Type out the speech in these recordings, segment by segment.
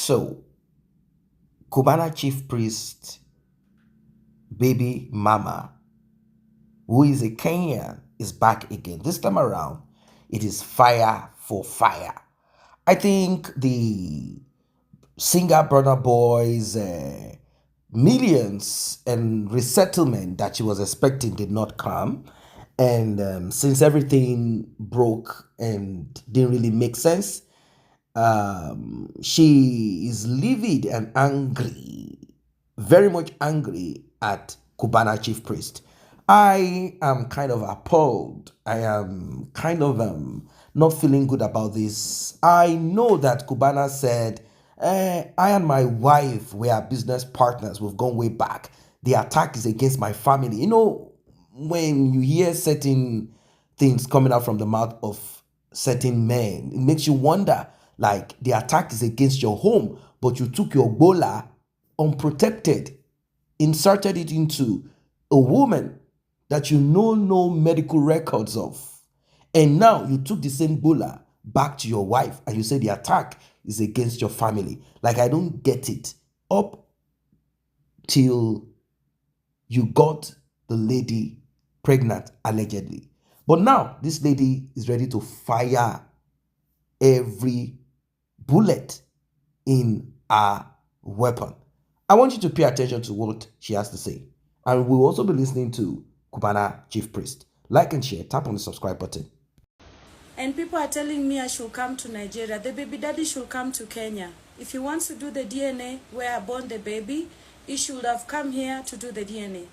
So, Cubana chief priest, baby mama, who is a Kenyan, is back again. This time around, it is fire for fire. I think the singer Brother Boy's millions and resettlement that she was expecting did not come. And since everything broke and didn't really make sense, she is livid and angry, very much angry at Cubana chief priest. I am kind of appalled. I am kind of not feeling good about this. I know that Cubana said, I and my wife, we are business partners. We've gone way back. The attack is against my family. You know, when you hear certain things coming out from the mouth of certain men, it makes you wonder, like, the attack is against your home, but you took your bola unprotected, inserted it into a woman that you know no medical records of. And now you took the same bola back to your wife and you say the attack is against your family. Like, I don't get it. Up till you got the lady pregnant, allegedly. But now this lady is ready to fire every bullet in a weapon. I want you to pay attention to what she has to say. And we'll also be listening to Cubana chief priest. Like and share, tap on the subscribe button. And people are telling me I should come to Nigeria. The baby daddy should come to Kenya. If he wants to do the DNA where I born the baby, he should have come here to do the DNA.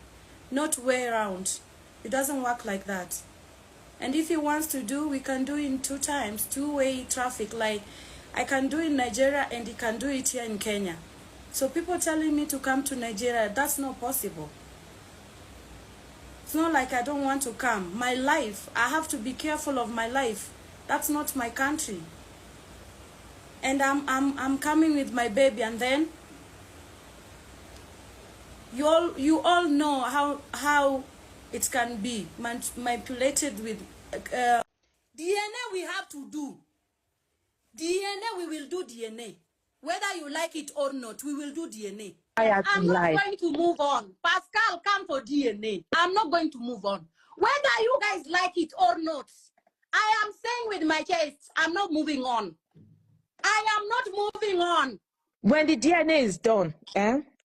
Not way around. It doesn't work like that. And if he wants to do, we can do in 2 times, 2-way traffic. Like, I can do in Nigeria and he can do it here in Kenya. So people telling me to come to Nigeria, that's not possible. It's not like I don't want to come. My life, I have to be careful of my life. That's not my country. And I'm coming with my baby, and then you all know how it can be manipulated with DNA. We have to do DNA. We will do DNA, whether you like it or not. We will do DNA. I'm not going to move on. Pascal, come for DNA. I'm not going to move on. Whether you guys like it or not, I am saying with my chest, I'm not moving on. I am not moving on. When the DNA is done,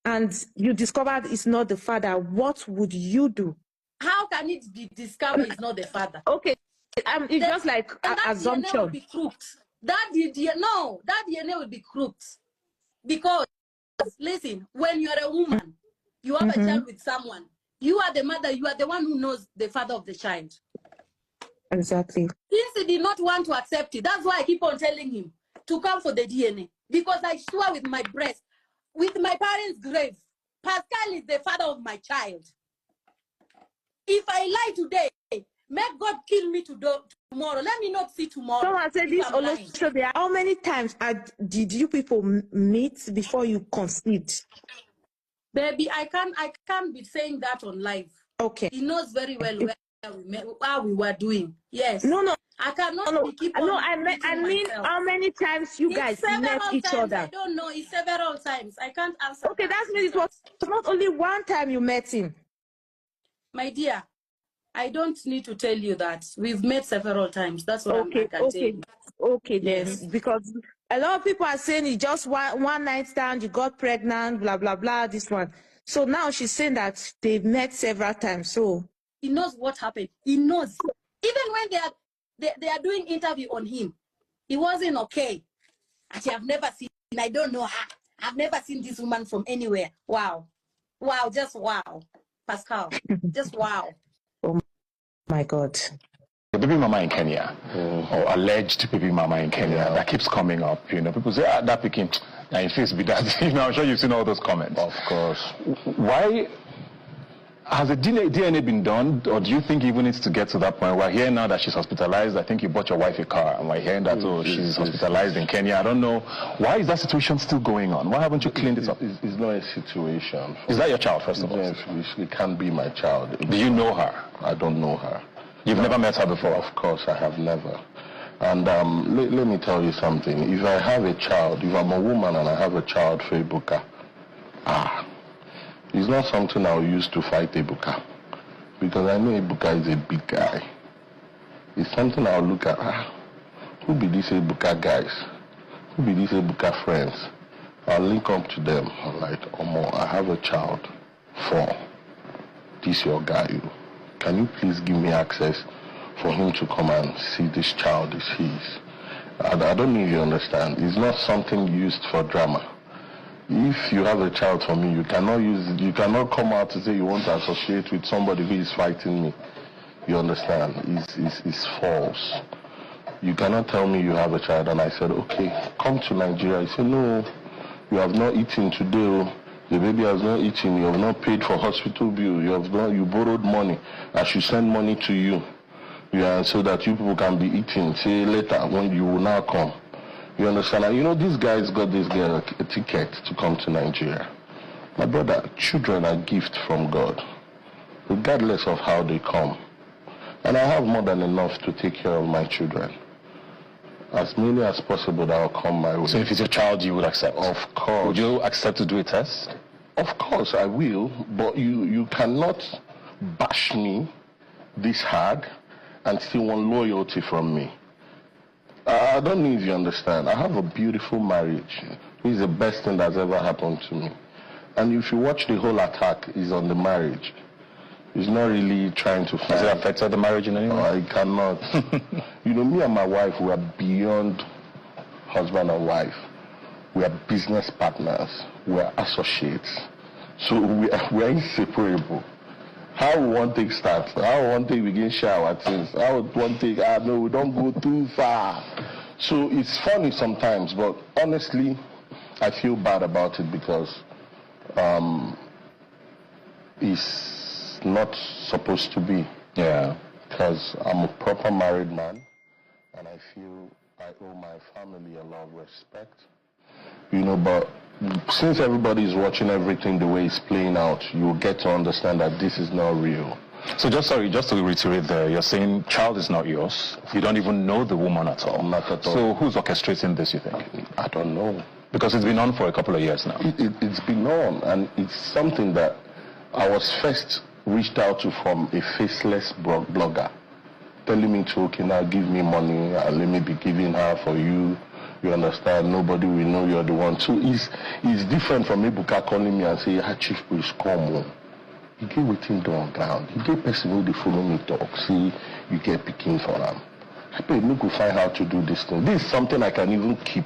and you discovered it's not the father, what would you do? How can it be discovered it's not the father? Okay, it's just like an assumption. DNA will be crooked. That DNA will be crooked. Because, listen, when you're a woman, you have a child with someone, you are the mother, you are the one who knows the father of the child. Exactly. Since he did not want to accept it, that's why I keep on telling him to come for the DNA. Because I swear with my breast, with my parents' grave, Pascal is the father of my child. If I lie today, make God kill me tomorrow. Let me not see tomorrow. Someone said this. How many times did you people meet before you conceived? Baby, I can't be saying that on live. Okay. He knows very well where we met, how we were doing. Yes. No. I cannot keep on. No, I mean, how many times you guys met each other? I don't know. It's several times. I can't answer. Okay, that means it was not only one time you met him. My dear, I don't need to tell you that. We've met several times. That's what I can tell you. Okay, yes. Then, because a lot of people are saying it's just one night stand, you got pregnant, blah, blah, blah, this one. So now she's saying that they've met several times. So he knows what happened. He knows. Even when they are doing interview on him, he wasn't okay. And I've never seen, I don't know her. I've never seen this woman from anywhere. Wow. Wow, just wow. Pascal, just wow. Oh my God. The baby mama in Kenya, or alleged baby mama in Kenya, that keeps coming up. You know, people say, that picking, and face be that. You know, I'm sure you've seen all those comments. Of course. Why has the DNA been done, or do you think it even needs to get to that point? We're hearing now that she's hospitalized. I think you bought your wife a car, and we're hearing that she's hospitalized in Kenya. I don't know. Why is that situation still going on? Why haven't you cleaned it up? It's not a situation. Is that your child, first of all? It can't be my child. Do you know her? I don't know her. You've never met her before? Of course, I have never. And let me tell you something. If I have a child, if I'm a woman and I have a child for Ebuka, it's not something I'll use to fight Ebuka. Because I know Ebuka is a big guy. It's something I'll look at. Who be these Ebuka guys? Who be these Ebuka friends? I'll link up to them. I'm like, Omo, I have a child for this your guy. Can you please give me access for him to come and see this child is his? I don't know if you understand. It's not something used for drama. If you have a child for me, you cannot come out to say you want to associate with somebody who is fighting me. You understand? It's false. You cannot tell me you have a child and I said, okay, come to Nigeria. I said, no, you have not eaten today. The baby has not eaten. You have not paid for hospital bill. You borrowed money. I should send money to you. Yeah, so that you people can be eating. Say later when you will now come. You understand? And you know, these guys got this girl a ticket to come to Nigeria. My brother, children are gifts from God, regardless of how they come. And I have more than enough to take care of my children. As many as possible that will come my way. So if it's a child, you would accept? Of course. Would you accept to do a test? Of course I will, but you cannot bash me this hard and still want loyalty from me. I don't know if you understand. I have a beautiful marriage. It's the best thing that's ever happened to me. And if you watch the whole attack, is on the marriage. It's not really trying to find. Has it affected the marriage in any way? I cannot. You know, me and my wife, we are beyond husband and wife. We are business partners. We are associates. So we are inseparable. How one thing starts, how one thing begin share our things, how one thing, no, we don't go too far. So it's funny sometimes, but honestly, I feel bad about it because it's not supposed to be. Yeah. Because I'm a proper married man, and I feel I owe my family a lot of respect. You know, but since everybody is watching everything the way it's playing out, you'll get to understand that this is not real. So just to reiterate there, you're saying child is not yours. You don't even know the woman at all. Not at all. So who's orchestrating this, you think? I don't know. Because it's been on for a couple of years now. It's been on, and it's something that I was first reached out to from a faceless blogger, telling me to, okay, now give me money, and let me be giving her for you. You understand? Nobody will know you're the one. So it's different from Ebuka calling me and say, Chief, please come home. You get waiting on ground. You get person who they follow me talk. See, you get picking for them. I pay me to find how to do this thing. This is something I can even keep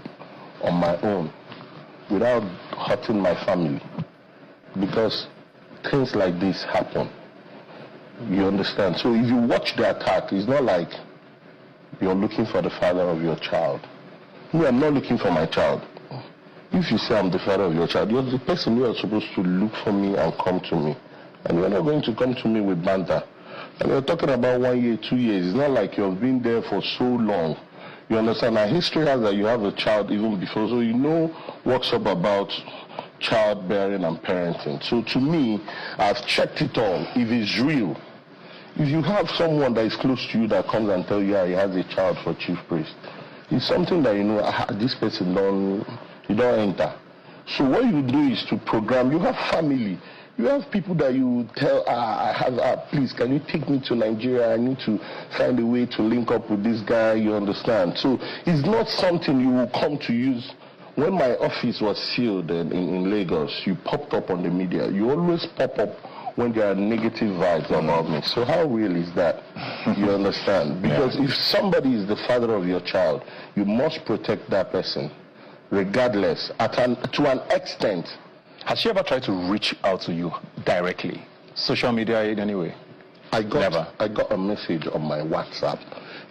on my own without hurting my family. Because things like this happen. You understand? So if you watch the attack, it's not like you're looking for the father of your child. Me, I'm not looking for my child. If you say I'm the father of your child, you're the person who are supposed to look for me and come to me. And you're not going to come to me with banter. And you're talking about 1 year, 2 years. It's not like you've been there for so long. You understand? Our history has that you have a child even before. So you know what's up about childbearing and parenting. So to me, I've checked it all. If it's real, if you have someone that is close to you that comes and tells you, yeah, he has a child for Chief Priest, it's something that, you know, this person you don't enter. So what you do is to program. You have family. You have people that you tell, please, can you take me to Nigeria? I need to find a way to link up with this guy, you understand? So it's not something you will come to use. When my office was sealed in Lagos, you popped up on the media. You always pop up when there are negative vibes about me. So how real is that? You understand? Because if somebody is the father of your child, you must protect that person, regardless, to an extent. Has she ever tried to reach out to you directly? Social media in any way? I got a message on my WhatsApp.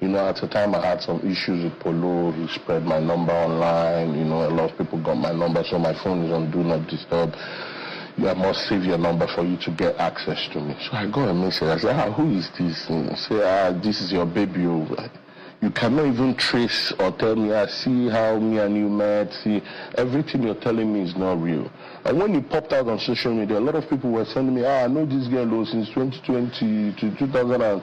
You know, at the time I had some issues with Polo. He spread my number online. You know, a lot of people got my number, so my phone is on Do Not Disturb. I must save your number for you to get access to me. So I got a message. I said, who is this? And I said, this is your baby. You cannot even trace or tell me, see how me and you met. See, everything you're telling me is not real. And when you popped out on social media, a lot of people were sending me, I know this girl since 2020 to 2000 and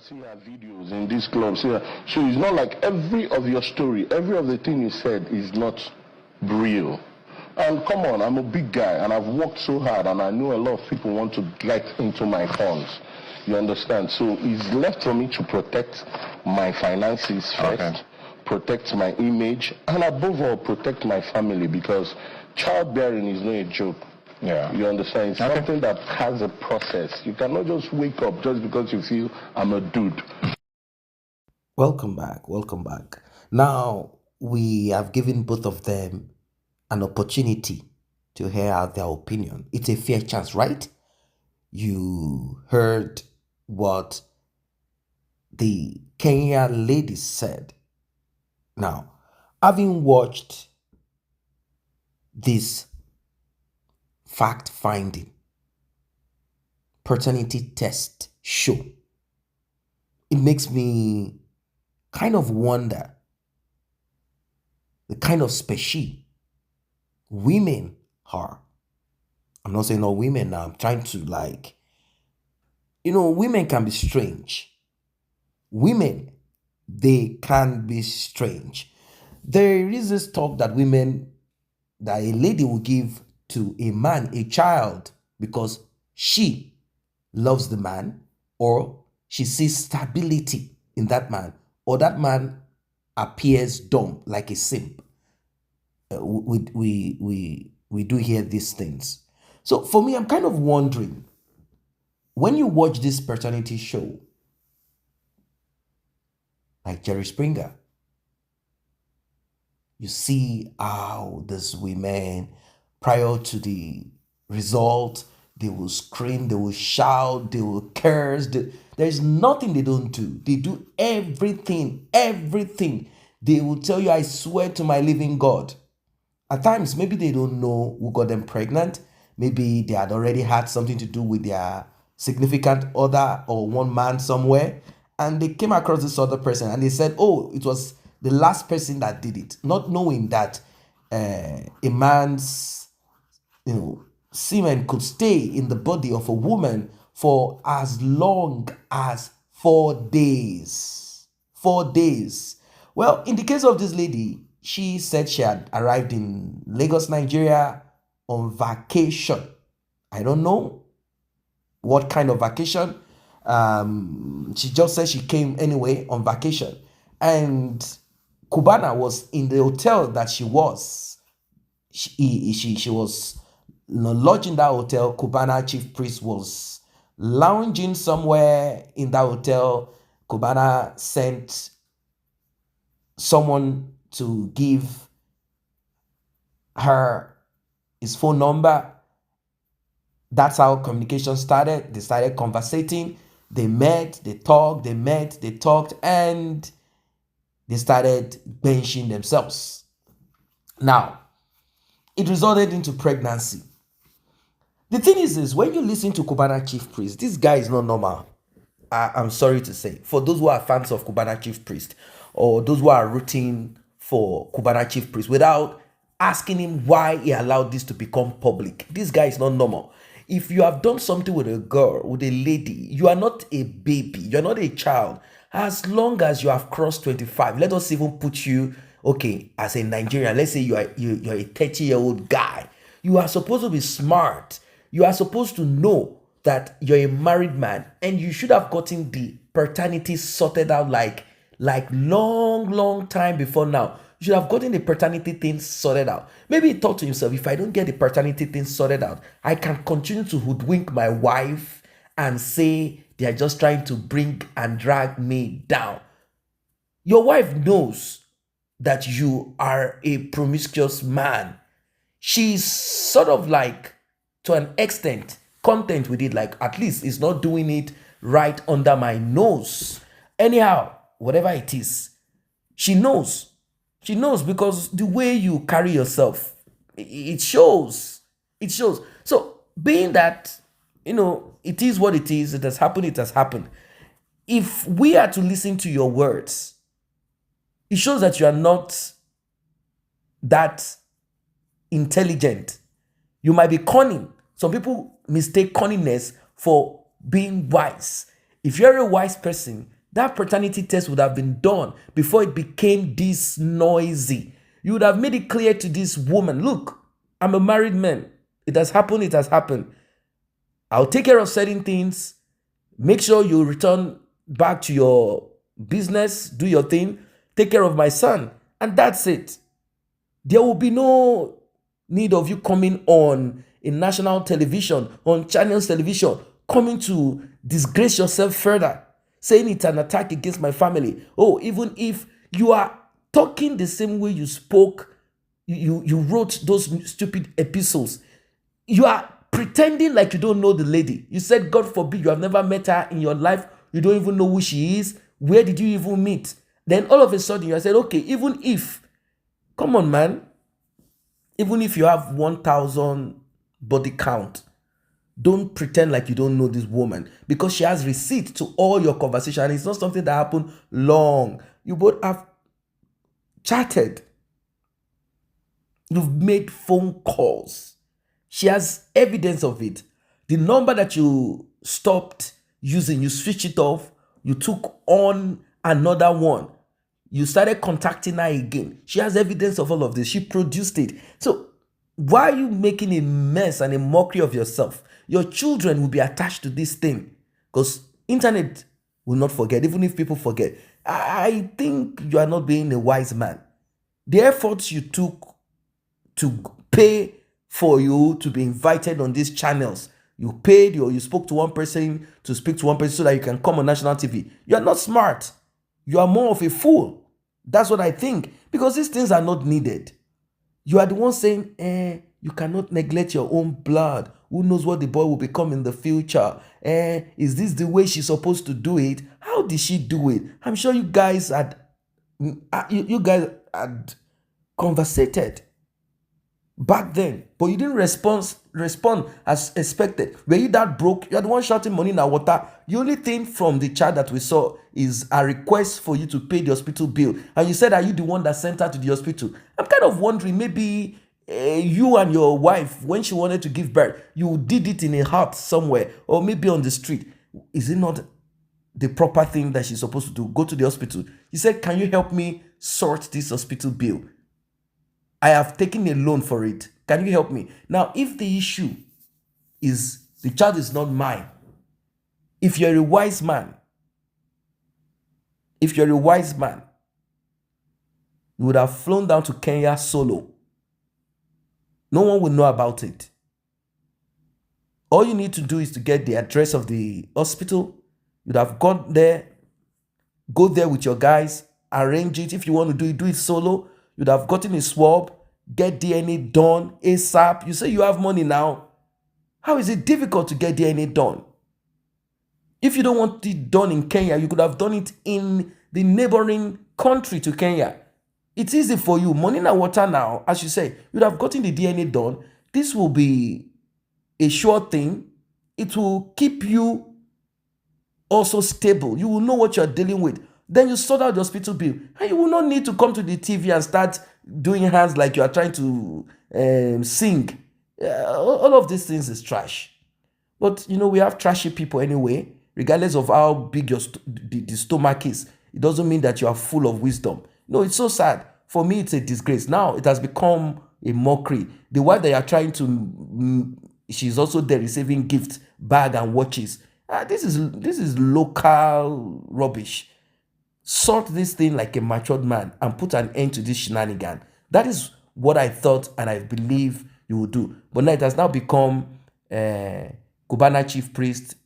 see her videos in this club. See her. So it's not like every of your story, every of the thing you said is not real. And come on, I'm a big guy and I've worked so hard and I know a lot of people want to get into my funds. You understand? So it's left for me to protect my finances first, protect my image, and above all, protect my family, because childbearing is not a joke. Yeah. You understand? It's something that has a process. You cannot just wake up just because you feel I'm a dude. Welcome back. Welcome back. Now, we have given both of them an opportunity to hear out their opinion. It's a fair chance, right? You heard what the Kenya lady said. Now, having watched this fact finding paternity test show, it makes me kind of wonder the kind of species women are. I'm not saying all women now. I'm trying to women can be strange. Women, they can be strange. There is this talk that a lady will give to a man a child because she loves the man, or she sees stability in that man, or that man appears dumb like a simp. We do hear these things. So for me, I'm kind of wondering, when you watch this paternity show, like Jerry Springer, you see how these women, prior to the result, they will scream, they will shout, they will curse. There's nothing they don't do. They do everything, everything. They will tell you, I swear to my living God. At times, maybe they don't know who got them pregnant. Maybe they had already had something to do with their significant other or one man somewhere. And they came across this other person and they said, oh, it was the last person that did it. Not knowing that a man's semen could stay in the body of a woman for as long as 4 days. 4 days. Well, in the case of this lady, she said she had arrived in Lagos, Nigeria on vacation. I don't know what kind of vacation. She just said she came anyway on vacation. And Cubana was in the hotel that she was. She was lodged in that hotel. Cubana chief priest was lounging somewhere in that hotel. Cubana sent someone to give her his phone number. That's how communication started. They started conversating. They met, they talked, and they started benching themselves. Now, it resulted into pregnancy. The thing is when you listen to Cubana chief priest, this guy is not normal. I'm sorry to say. For those who are fans of Cubana chief priest, or those who are rooting for Cubana chief priest, without asking him why he allowed this to become public, this guy is not normal. If you have done something with a girl, with a lady, you are not a baby, you're not a child. As long as you have crossed 25, let us even put you, okay, as a Nigerian, let's say you're a 30-year-old guy. You are supposed to be smart. You are supposed to know that you're a married man, and you should have gotten the paternity sorted out like long time before now. You should have gotten the paternity thing sorted out. Maybe he thought to himself, if I don't get the paternity thing sorted out, I can continue to hoodwink my wife and say they are just trying to bring and drag me down. Your wife knows that you are a promiscuous man. She's sort of like, to an extent, content with it, like at least it's not doing it right under my nose. Anyhow, whatever it is, she knows. She knows, because the way you carry yourself, it shows. It shows. So, being that, it is what it is, it has happened, it has happened. If we are to listen to your words, it shows that you are not that intelligent. You might be cunning. Some people mistake cunningness for being wise. If you're a wise person, that paternity test would have been done before it became this noisy. You would have made it clear to this woman, look, I'm a married man. It has happened, it has happened. I'll take care of certain things. Make sure you return back to your business, do your thing, take care of my son, and that's it. There will be no need of you coming on in national television, on channels television, coming to disgrace yourself further, saying it's an attack against my family. Oh, even if you are talking the same way you spoke, you wrote those stupid epistles, you are pretending like you don't know the lady. You said, God forbid, you have never met her in your life. You don't even know who she is. Where did you even meet? Then all of a sudden you said, okay, even if, come on, man, even if you have 1,000 body count, don't pretend like you don't know this woman, because she has receipt to all your conversation. It's not something that happened long. You both have chatted. You've made phone calls. She has evidence of it. The number that you stopped using, you switched it off, you took on another one. You started contacting her again. She has evidence of all of this. She produced it. So why are you making a mess and a mockery of yourself? Your children will be attached to this thing, because internet will not forget, even if people forget. I think you are not being a wise man. The efforts you took to pay for you to be invited on these channels, you paid or you spoke to one person to speak to one person so that you can come on national TV. You are not smart. You are more of a fool. That's what I think, because these things are not needed. You are the one saying, you cannot neglect your own blood. Who knows what the boy will become in the future? Is this the way she's supposed to do it? How did she do it? I'm sure you guys had conversated back then, but you didn't respond as expected. Were you that broke? You're the one shouting money in our water. The only thing from the chat that we saw is a request for you to pay the hospital bill, and you said, are you the one that sent her to the hospital? I'm kind of wondering, maybe you and your wife, when she wanted to give birth, you did it in a hut somewhere, or maybe on the street. Is it not the proper thing that she's supposed to do? Go to the hospital. You said, can you help me sort this hospital bill? I have taken a loan for it. Can you help me? Now, if the issue is the child is not mine, if you're a wise man, you would have flown down to Kenya solo. No one will know about it. All you need to do is to get the address of the hospital. You'd have gone there, go there with your guys, arrange it. If you want to do it solo. You'd have gotten a swab, get DNA done ASAP. You say you have money now. How is it difficult to get DNA done? If you don't want it done in Kenya, you could have done it in the neighboring country to Kenya. It's easy for you. Money na water now, as you say. You'd have gotten the DNA done. This will be a sure thing. It will keep you also stable. You will know what you're dealing with. Then you sort out the hospital bill, and you will not need to come to the TV and start doing hands like you are trying to sing. All of these things is trash. But we have trashy people anyway. Regardless of how big the stomach is, it doesn't mean that you are full of wisdom. No, it's so sad. For me, it's a disgrace. Now it has become a mockery. The wife that you are trying to, she's also there receiving gifts, bag and watches. This is local rubbish. Sort this thing like a matured man and put an end to this shenanigan. That is what I thought and I believe you would do. But now it has now become Cubana chief priest.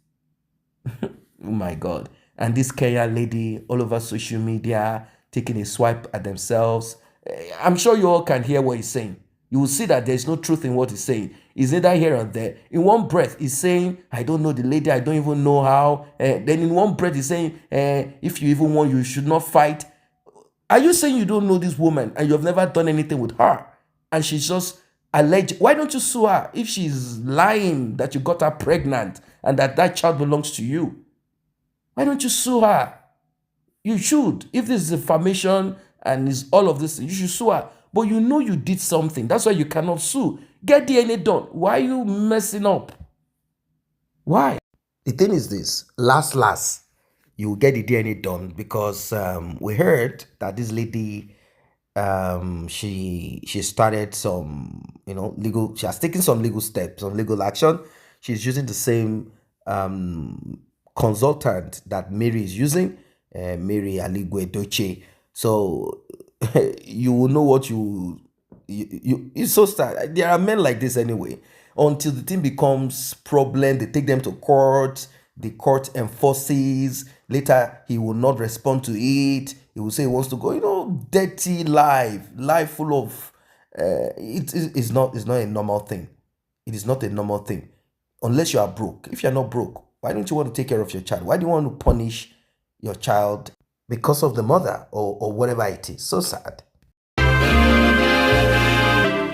Oh my God. And this Kenya lady all over social media taking a swipe at themselves. I'm sure you all can hear what he's saying. You will see that there's no truth in what he's saying. He's either here or there. In one breath, he's saying, I don't know the lady, I don't even know how. Then in one breath, he's saying, if you even want, you should not fight. Are you saying you don't know this woman and you have never done anything with her? And she's just alleged. Why don't you sue her if she's lying that you got her pregnant and that child belongs to you? Why don't you sue her? You should. If this is information and is all of this, you should sue her. But you did something. That's why you cannot sue. Get DNA done. Why are you messing up? Why? The thing is this. Last. you will get the DNA done, because we heard that this lady, she started some, legal, she has taken some legal steps, some legal action. She's using the same consultant that Mary is using, Mary Aligwe Doche. So you will know what it's so sad. There are men like this anyway. Until the thing becomes problem, they take them to court. The court enforces. Later, he will not respond to it. He will say he wants to go. Dirty life full of. It's not a normal thing. It is not a normal thing, unless you are broke. If you're not broke, why don't you want to take care of your child? Why do you want to punish your child because of the mother, or whatever it is? So sad.